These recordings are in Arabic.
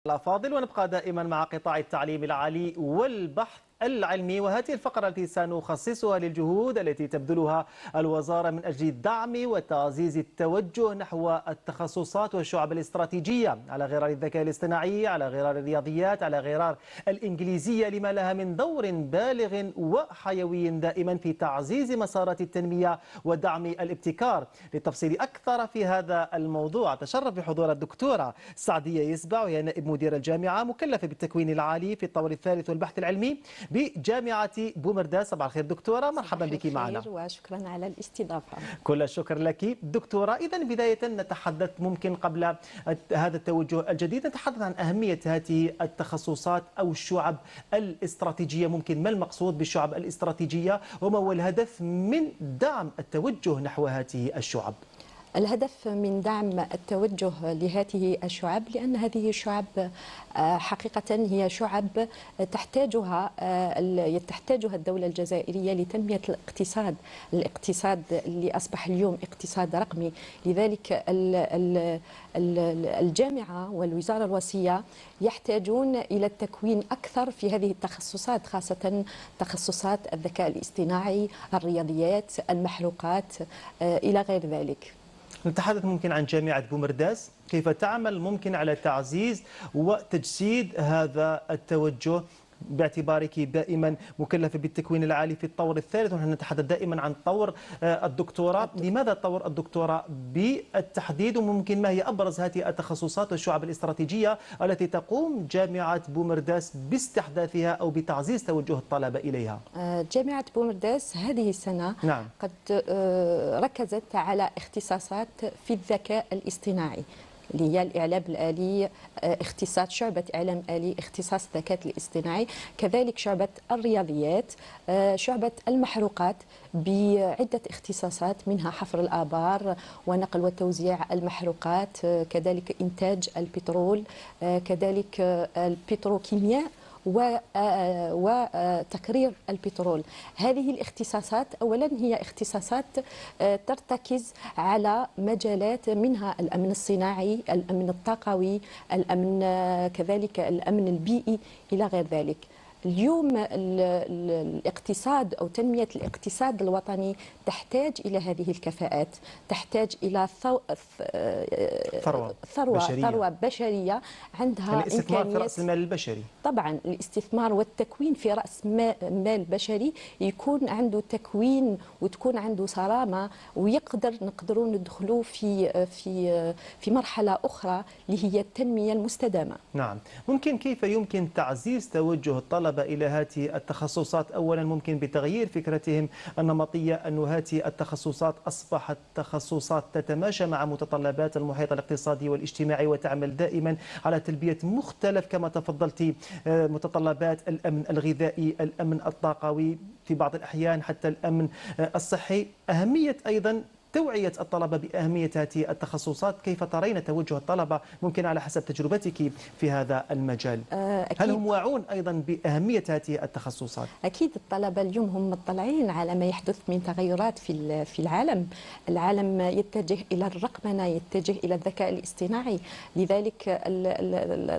الأفاضل، ونبقى دائما مع قطاع التعليم العالي والبحث العلمي، وهذه الفقرة التي سنخصصها للجهود التي تبذلها الوزارة من أجل دعم وتعزيز التوجه نحو التخصصات والشعب الاستراتيجية على غرار الذكاء الاصطناعي، على غرار الرياضيات، على غرار الإنجليزية، لما لها من دور بالغ وحيوي دائما في تعزيز مسارات التنمية ودعم الابتكار. للتفصيل أكثر في هذا الموضوع تشرف بحضور الدكتورة سعدية يسبع، وهي نائب مدير الجامعة مكلفة بالتكوين العالي في الطور الثالث والبحث العلمي بجامعة بومرداس. صباح الخير دكتورة، مرحبا بك معنا وشكرا على الاستضافة. كل الشكر لك دكتورة. إذا بداية نتحدث ممكن قبل هذا التوجه الجديد نتحدث عن أهمية هذه التخصصات أو الشعب الاستراتيجية. ممكن ما المقصود بالشعب الاستراتيجية وما هو الهدف من دعم التوجه نحو هذه الشعب؟ الهدف من دعم التوجه لهذه الشعب لأن هذه الشعب حقيقة هي شعب تحتاجها الدولة الجزائرية لتنمية الاقتصاد اللي أصبح اليوم اقتصاد رقمي. لذلك الجامعة والوزارة الوصية يحتاجون إلى التكوين أكثر في هذه التخصصات، خاصة تخصصات الذكاء الاصطناعي، الرياضيات، المحروقات إلى غير ذلك. نتحدث ممكن عن جامعة بومرداس، كيف تعمل ممكن على تعزيز وتجسيد هذا التوجه باعتبارك دائما مكلفة بالتكوين العالي في الطور الثالث، ونحن نتحدث دائما عن طور الدكتوراه. لماذا طور الدكتوراه بالتحديد، وممكن ما هي أبرز هذه التخصصات والشعب الاستراتيجية التي تقوم جامعة بومرداس باستحداثها أو بتعزيز توجه الطلبة إليها؟ جامعة بومرداس هذه السنة نعم. قد ركزت على اختصاصات في الذكاء الاصطناعي اللي هي الإعلام الآلي، اختصاص شعبة إعلام آلي، اختصاص الذكاء الاصطناعي، كذلك شعبة الرياضيات، شعبة المحروقات بعدة اختصاصات منها حفر الآبار ونقل وتوزيع المحروقات، كذلك إنتاج البترول، كذلك البتروكيمياء وتكرير البترول. هذه الاختصاصات أولا هي اختصاصات ترتكز على مجالات منها الأمن الصناعي، الأمن الطاقوي، الأمن كذلك الأمن البيئي إلى غير ذلك. اليوم الاقتصاد أو تنمية الاقتصاد الوطني تحتاج إلى هذه الكفاءات، تحتاج إلى ثروة بشرية عندها الاستثمار في رأس المال البشري. طبعا الاستثمار والتكوين في رأس مال بشري يكون عنده تكوين وتكون عنده صرامة، نقدروا ندخلوا في مرحلة أخرى اللي هي التنمية المستدامة. نعم. كيف يمكن تعزيز توجه الطلبة إلى هذه التخصصات؟ أولا ممكن بتغيير فكرتهم النمطية أن هذه التخصصات أصبحت تخصصات تتماشى مع متطلبات المحيط الاقتصادي والاجتماعي وتعمل دائما على تلبية مختلف كما تفضلت متطلبات الأمن الغذائي، الأمن الطاقوي، في بعض الأحيان حتى الأمن الصحي. أهمية أيضا توعية الطلبة بأهمية هذه التخصصات. كيف ترين توجه الطلبة ممكن على حسب تجربتك في هذا المجال؟ هل هم واعون أيضا بأهمية هذه التخصصات؟ أكيد الطلبة اليوم هم مطلعين على ما يحدث من تغيرات في العالم يتجه إلى الرقمنة، يتجه إلى الذكاء الاصطناعي. لذلك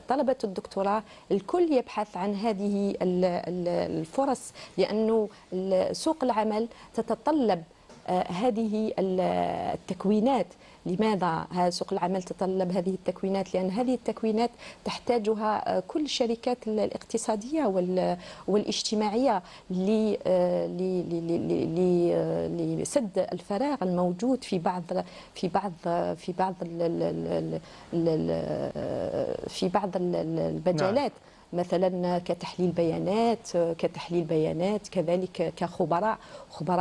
طلبة الدكتوراه الكل يبحث عن هذه الفرص، لأنه سوق العمل تتطلب هذه التكوينات. لماذا سوق العمل تتطلب هذه التكوينات؟ لأن هذه التكوينات تحتاجها كل الشركات الاقتصادية والاجتماعية لسد الفراغ الموجود في بعض المجالات. مثلا كتحليل بيانات، كذلك كخبراء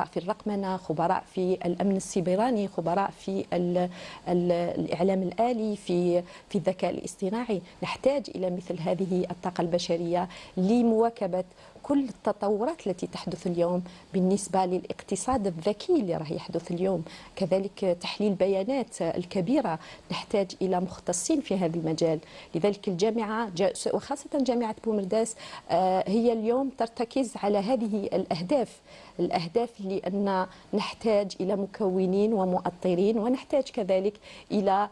في الرقمنة، خبراء في الأمن السيبراني، خبراء في الإعلام الآلي، في الذكاء الاصطناعي. نحتاج إلى مثل هذه الطاقة البشرية لمواكبة كل التطورات التي تحدث اليوم بالنسبة للاقتصاد الذكي اللي راح يحدث اليوم، كذلك تحليل بيانات الكبيرة. نحتاج إلى مختصين في هذا المجال. لذلك الجامعة وخاصة جامعة بومرداس هي اليوم ترتكز على هذه الأهداف، الأهداف لأن نحتاج إلى مكونين ومؤطرين، ونحتاج كذلك إلى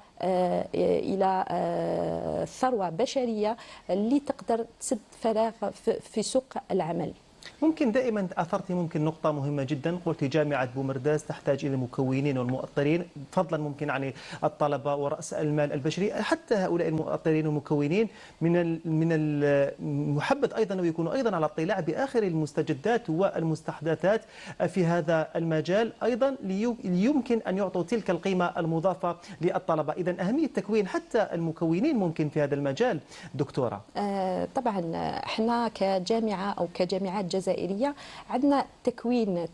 ثروة بشرية اللي تقدر تسد فراغ في سوق العمل. ممكن دائما أثرتي نقطة مهمة جدا، قلت جامعة بومرداس تحتاج إلى المكونين والمؤطرين، فضلا ممكن عن الطلبة ورأس المال البشري. حتى هؤلاء المؤطرين والمكونين من المحبذ أيضا أن يكونوا أيضا على اطلاع بآخر المستجدات والمستحدثات في هذا المجال أيضا، ليمكن أن يعطوا تلك القيمة المضافة للطلبة. إذا أهمية تكوين حتى المكونين ممكن في هذا المجال دكتورة. طبعا احنا كجامعة أو كجامعات جزائرية عندنا تكوين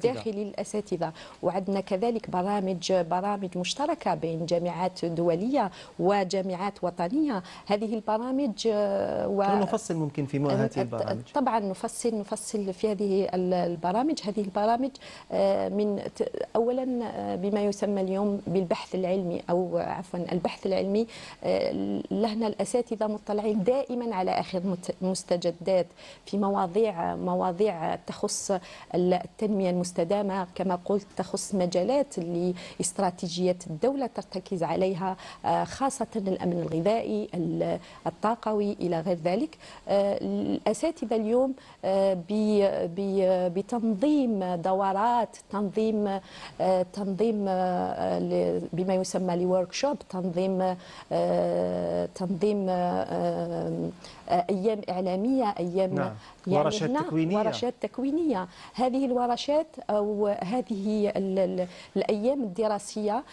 داخلي للأساتذة، وعندنا كذلك برامج مشتركة بين جامعات دولية وجامعات وطنية. هذه البرامج نفصل ممكن في هذه البرامج. طبعا نفصل في هذه البرامج. من أولا بما يسمى اليوم بالبحث العلمي، أو عفوا البحث العلمي. لهنا الأساتذة مطلعين دائما على آخر المستجدات في مواضيع تخص التنمية المستدامة، كما قلت تخص مجالات اللي استراتيجية الدولة ترتكز عليها، خاصة الأمن الغذائي، الطاقوي إلى غير ذلك. الأساتذة اليوم بتنظيم دورات، تنظيم بما يسمى لوركشوب، تنظيم أيام إعلامية، أيام نعم. يعني ورشات تكوينية. هذه الورشات أو هذه الأيام الدراسية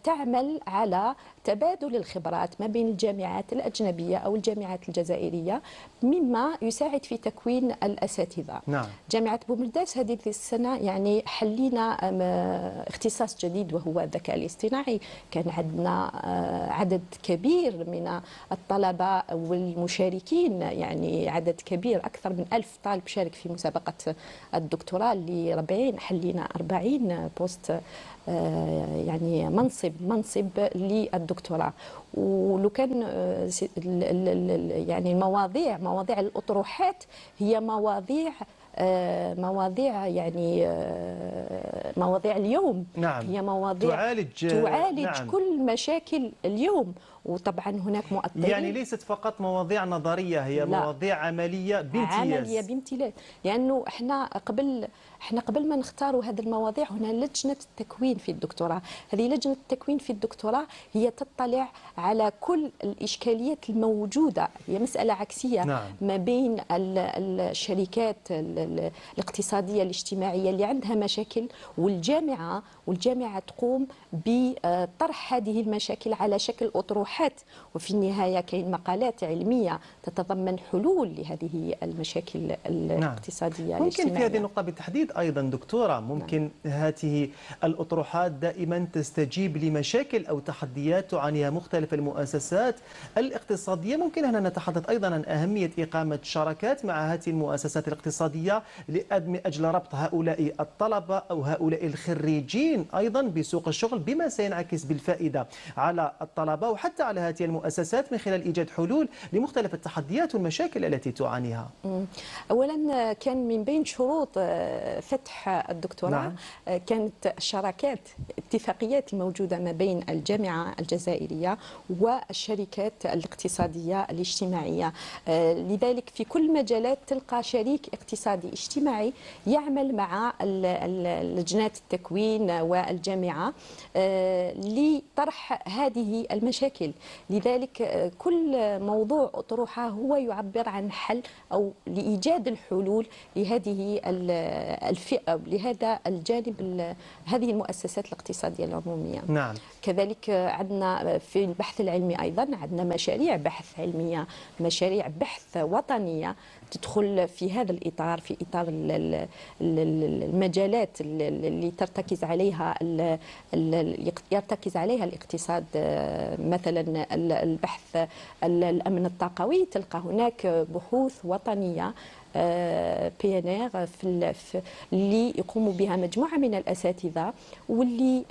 تعمل على تبادل الخبرات ما بين الجامعات الأجنبية أو الجامعات الجزائرية، مما يساعد في تكوين الأساتذة. نعم. جامعة بومرداس هذه السنة يعني حلينا اختصاص جديد وهو الذكاء الاصطناعي. كان عندنا عدد كبير من الطلبة والمشاركين، يعني عدد كبير، أكثر من 1000 طالب شارك في مسابقة الدكتوراه اللي 40 حلينا 40 بوست، يعني منصب للدكتوراه. ولو كان يعني مواضيع الأطروحات هي مواضيع يعني مواضيع اليوم. نعم. هي مواضيع تعالج نعم. كل مشاكل اليوم. وطبعا هناك مؤطرين، يعني ليست فقط مواضيع نظرية، هي لا. مواضيع عملية بامتياز. لأنه احنا قبل ما نختاروا هذه المواضيع هنا لجنة التكوين في الدكتوراه. هذه لجنة التكوين في الدكتوراه هي تطلع على كل الإشكاليات الموجودة. هي مسألة عكسية. نعم. ما بين الشركات الاقتصادية الاجتماعية اللي عندها مشاكل، والجامعة تقوم بطرح هذه المشاكل على شكل أطروحات، وفي النهاية كاين مقالات علمية تتضمن حلول لهذه المشاكل الاقتصادية ممكن الاجتماعية. في هذه النقطة بالتحديد أيضا دكتورة، ممكن هذه الأطروحات دائما تستجيب لمشاكل أو تحديات تعانيها مختلف المؤسسات الاقتصادية. ممكن هنا نتحدث أيضا عن أهمية إقامة شراكات مع هذه المؤسسات الاقتصادية من أجل ربط هؤلاء الطلبة أو هؤلاء الخريجين أيضا بسوق الشغل، بما سينعكس بالفائدة على الطلبة وحتى على هذه المؤسسات من خلال إيجاد حلول لمختلف التحديات والمشاكل التي تعانيها. أولا كان من بين شروط فتح الدكتوراه كانت الشراكات، اتفاقيات الموجودة ما بين الجامعة الجزائرية والشركات الاقتصادية الاجتماعية. لذلك في كل مجالات تلقى شريك اقتصادي اجتماعي يعمل مع لجنات التكوين والجامعة لطرح هذه المشاكل. لذلك كل موضوع أطروحة هو يعبر عن حل أو لإيجاد الحلول لهذه الفئة، لهذا الجانب، هذه المؤسسات الاقتصادية العمومية. نعم. كذلك عندنا في البحث العلمي أيضا عندنا مشاريع بحث علمية، مشاريع بحث وطنية تدخل في هذا الإطار، في إطار المجالات اللي يرتكز عليها الاقتصاد. مثلا البحث الأمن الطاقوي، تلقى هناك بحوث وطنية PNR اللي يقوموا بها مجموعة من الأساتذة، واللي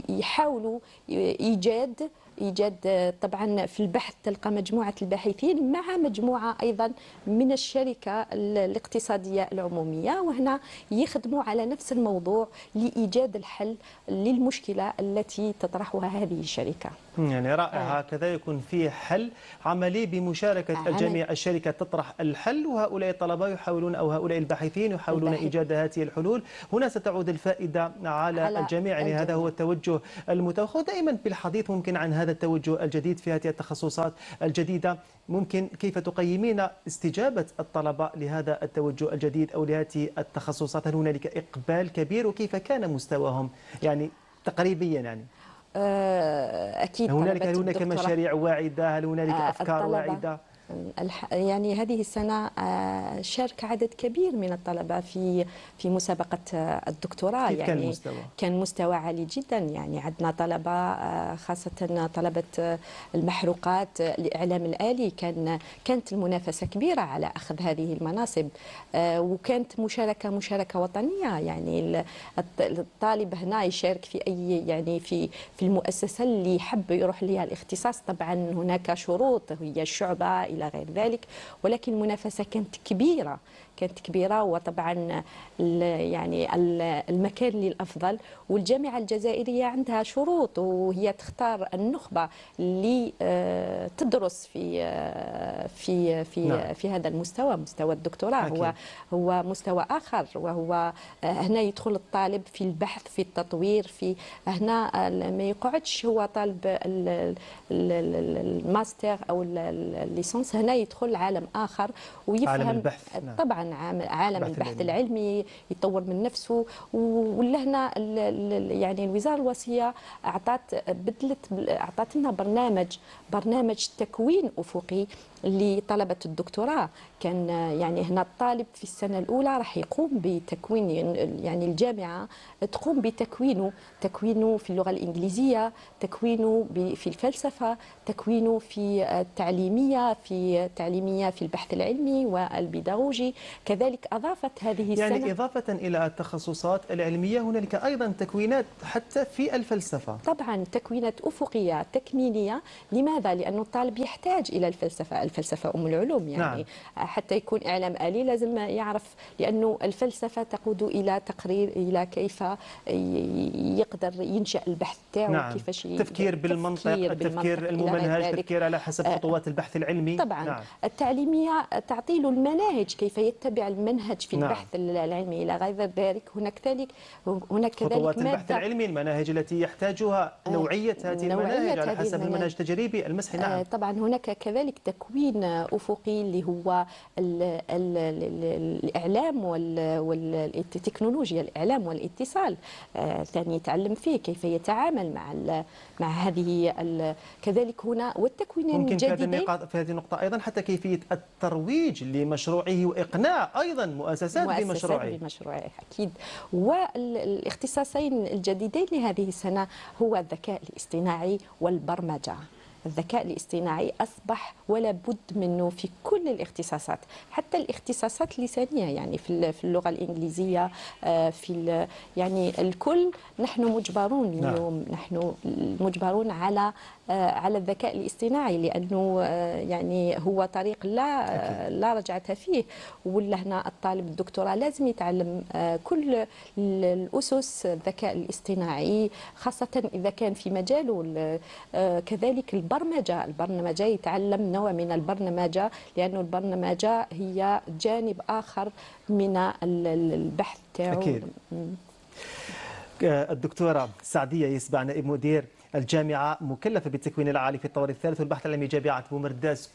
يحاولوا إيجاد إيجاد طبعا في البحث تلقى مجموعة الباحثين مع مجموعة أيضا من الشركة الاقتصادية العمومية، وهنا يخدموا على نفس الموضوع لإيجاد الحل للمشكلة التي تطرحها هذه الشركة. يعني رائع، هكذا يكون في حل عملي بمشاركة الجميع. الشركة تطرح الحل وهؤلاء الطلبة يحاولون، أو هؤلاء الباحثين يحاولون إيجاد هذه الحلول. هنا ستعود الفائدة على الجميع. يعني هذا هو التوجه المتوخى. دائما بالحديث ممكن عن هذا التوجه الجديد في هذه التخصصات الجديدة. ممكن كيف تقيمين استجابة الطلبة لهذا التوجه الجديد أو لهذه التخصصات؟ هل هنالك إقبال كبير وكيف كان مستواهم يعني تقريبيا؟ يعني أكيد هل هناك مشاريع واعدة؟ هل هنالك أفكار واعدة؟ يعني هذه السنة شارك عدد كبير من الطلبة في مسابقة الدكتوراه. يعني كان مستوى عالي جدا. يعني عندنا طلبة خاصة طلبة المحروقات الإعلام الآلي، كانت المنافسة كبيرة على أخذ هذه المناصب، وكانت مشاركة وطنية. يعني الطالب هنا يشارك في أي يعني في المؤسسة اللي يحب يروح لها الاختصاص. طبعا هناك شروط، هي الشعبة إلى غير ذلك، ولكن المنافسة كانت كبيرة وطبعا يعني المكان للأفضل. والجامعة الجزائرية عندها شروط، وهي تختار النخبة اللي تدرس في هذا المستوى، مستوى الدكتوراه. هو مستوى آخر، وهو هنا يدخل الطالب في البحث، في التطوير، في هنا ما يقعدش هو طالب الماستر أو الليسانس، هنا يدخل عالم آخر ويفهم عالم البحث. طبعا عالم البحث العلمي، يطور من نفسه. ولهنا يعني الوزارة الوصية أعطت لنا برنامج تكوين أفقي لطلبة الدكتوراه. كان يعني هنا الطالب في السنة الأولى راح يقوم بتكوين، يعني الجامعة تقوم بتكوينه في اللغة الإنجليزية، تكوينه في الفلسفة، تكوينه في التعليمية في البحث العلمي والبيداغوجي. كذلك أضافت هذه السنة، يعني إضافة إلى التخصصات العلمية هنالك أيضا تكوينات حتى في الفلسفة. طبعا تكوينات أفقية تكميلية. لماذا؟ لأن الطالب يحتاج إلى الفلسفة أم العلوم. يعني حتى يكون إعلام آلي لازم يعرف، لأنه الفلسفة تقود إلى تقرير، إلى كيف يقدر ينشأ البحث تاعو. كيفاش تفكير بالمنطق، التفكير الممنهج، التفكير على حسب خطوات البحث العلمي. طبعا التعليمية تعطي له المناهج، كيف يتبع المنهج في البحث العلمي إلى غير ذلك. هناك كذلك خطوات البحث العلمي، المناهج التي يحتاجها، نوعية هذه المناهج على حسب المنهج التجريبي المسحي. طبعا هناك كذلك تكوين أفقي اللي هو الإعلام والتكنولوجيا، الإعلام والاتصال. ثاني يتعلم فيه كيف يتعامل مع هذه كذلك هنا. والتكوين الجديد ممكن في هذه النقطة أيضا حتى كيفية الترويج لمشروعه وإقناع أيضا مؤسسات بمشروعه. أكيد. والاختصاصين الجديدين لهذه السنة هو الذكاء الاصطناعي والبرمجة. الذكاء الاصطناعي أصبح ولا بد منه في كل الاختصاصات، حتى الاختصاصات اللسانية. يعني في اللغة الإنجليزية، يعني الكل نحن مجبرون اليوم. نحن مجبرون على الذكاء الاصطناعي، لأنه يعني هو طريق لا رجعة فيه. ولا هنا الطالب الدكتوراه لازم يتعلم كل الأسس الذكاء الاصطناعي، خاصة إذا كان في مجاله. كذلك البرمجة يتعلم نوع من البرمجة، لأنه البرمجة هي جانب آخر من البحث تاعو. أكيد. الدكتورة سعدية يسبع، نائب مدير الجامعة مكلفة بالتكوين العالي في الطور الثالث والبحث العلمي جامعة بومرداس.